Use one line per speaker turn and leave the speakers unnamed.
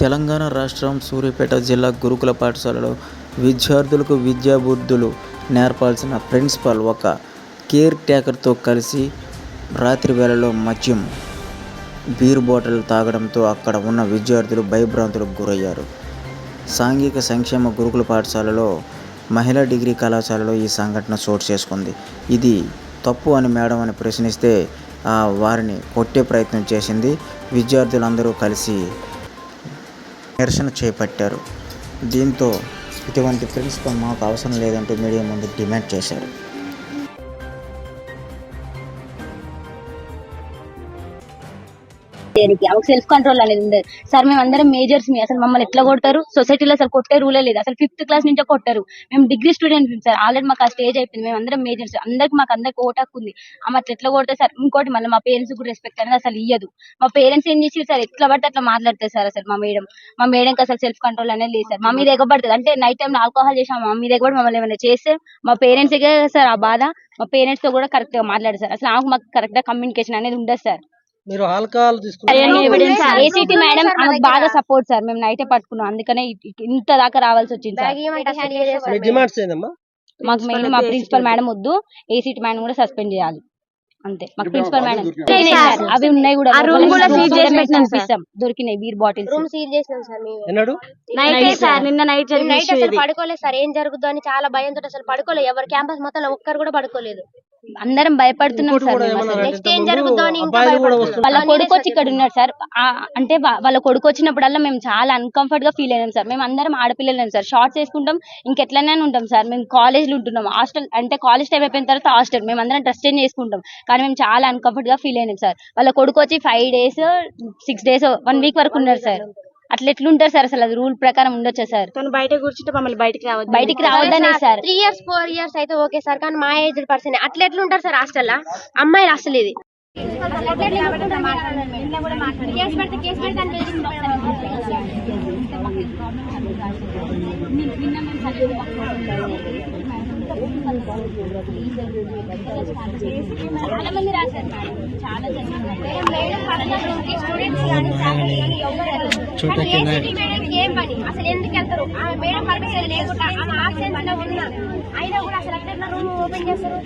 తెలంగాణ రాష్ట్రం సూర్యాపేట జిల్లా గురుకుల పాఠశాలలో విద్యార్థులకు విద్యాబుద్ధులు నేర్పాల్సిన ప్రిన్సిపల్ ఒక కేర్ టేకర్తో కలిసి రాత్రి వేళలో మద్యం బీర్ బాటిల్ తాగడంతో అక్కడ ఉన్న విద్యార్థులు భయభ్రాంతులకు గురయ్యారు. సాంఘిక సంక్షేమ గురుకుల పాఠశాలలో మహిళా డిగ్రీ కళాశాలలో ఈ సంఘటన చోటు చేసుకుంది. ఇది తప్పు అని మేడం అని ప్రశ్నిస్తే వారిని కొట్టే ప్రయత్నం చేసింది. విద్యార్థులందరూ కలిసి నిరసన చేపట్టారు. దీంతో ఇటువంటి ప్రిన్సిపల్ మాకు అవసరం లేదంటూ మీడియా ముందు డిమాండ్ చేశారు.
సెల్ఫ్ కంట్రోల్ అనేది ఉండదు సార్. మేము అందరం మేజర్స్ అసలు మమ్మల్ని ఎట్లా కొడతారు? సొసైటీలో అసలు కొట్టే రూలే లేదు. అసలు 5th క్లాస్ నుంచే కొట్టారు. మేము డిగ్రీ స్టూడెంట్స్ సార్. ఆల్రెడీ మాకు ఆ స్టేజ్ అయిపోయింది. మేము అందరం మేజర్స్, అందరికి ఓటు హక్కు ఉంది. ఆమె అట్లా ఎట్లా కొడతారు సార్? ఇంకోటి మళ్ళీ మా పేరెంట్స్ కూడా రెస్పెక్ట్ అనేది అసలు ఇయ్యదు. మా పేరెంట్స్ ఏం చేసి సార్ ఎట్లా పడితే అట్లా మాట్లాడతారు సార్. అసలు మా మేడంకి అసలు సెల్ఫ్ కంట్రోల్ అనేది లేదు సార్. మా మీద ఎగబడుతుంది. అంటే నైట్ టైం ఆల్కహాల్ చేసాం, మా మీద ఎగబడి మమ్మల్ని ఏమైనా చేస్తే మా పేరెంట్స్ సార్ ఆ బాధ. మా పేరెంట్స్ తో కూడా కరెక్ట్ గా మాట్లాడారు సార్. అసలు మాకు కరెక్ట్ గా కమ్యూనికేషన్ అనేది ఉండదు సార్.
మీరు ఆల్కహాల్
ఏసీటీ మేడం బాగా సపోర్ట్ సార్. మేము నైటే పట్టుకున్నాం, అందుకనే ఇంత దాకా రావాల్సి వచ్చింది సార్. మాకు మెయిన్ మా ప్రిన్సిపల్ మేడం వద్దు, ఏసీటీ మేడం కూడా సస్పెండ్ చేయాలి అంతే. మాకు ప్రిన్సిపల్ మేడం అవి ఉన్నాయి కూడా దొరికినాయి బీర్ బాటిల్స్.
నిన్న నైట్ అసలు పడుకోలేదు సార్. ఏం జరుగుతుందో అని చాలా భయంతో అసలు పడుకోలేదు. ఎవరు క్యాంపస్ మొత్తం ఒక్కరు కూడా పడుకోలేదు.
అందరం భయపడుతున్నాం సార్.
నెక్స్ట్ ఏం జరుగుతుందో అని
వాళ్ళ కొడుకు వచ్చి ఇక్కడ ఉన్నాడు సార్. అంటే వాళ్ళ కొడుకు వచ్చినప్పుడల్లా మేము చాలా అన్కంఫర్ట్ గా ఫీల్ అయినాం సార్. మేము అందరం ఆడపిల్లలేం సార్. షార్ట్స్ వేసుకుంటాం, ఇంకెట్లనే ఉంటాం సార్. మేము కాలేజ్ లో ఉంటున్నాం. హాస్టల్ అంటే కాలేజ్ టైం అయిపోయిన తర్వాత హాస్టల్ మేము అందరం డ్రెస్ చేంజ్ చేసుకుంటాం. కానీ మేము చాలా అన్కంఫర్ట్ గా ఫీల్ అయినాం సార్. వాళ్ళ కొడుకు వచ్చి 5 days 6 days 1 week వరకు ఉన్నారు సార్. అట్లా ఎట్లుంటారు సార్? అసలు అది రూల్ ప్రకారం ఉండొచ్చా సార్?
బయట కూర్చుంటే మమ్మల్ని
బయటికి రావద్దనే సార్.
3 years 4 years అయితే ఓకే సార్, కానీ మా ఏజ్ పర్సన్ అట్లా ఎట్లుంటారు సార్ హాస్టల్? అమ్మాయిలు అసలు ఇది
చాలా మంది రాశారు మేడం. చాలా
ఏం పని అసలు ఎందుకు వెళ్తారు? మేడం పర్మిషన్ లేకుండా ఆమె ఆబ్సెన్స్ లో ఉన్నా అయినా కూడా అసలు అట్లా రూమ్ ఓపెన్ చేస్తారు.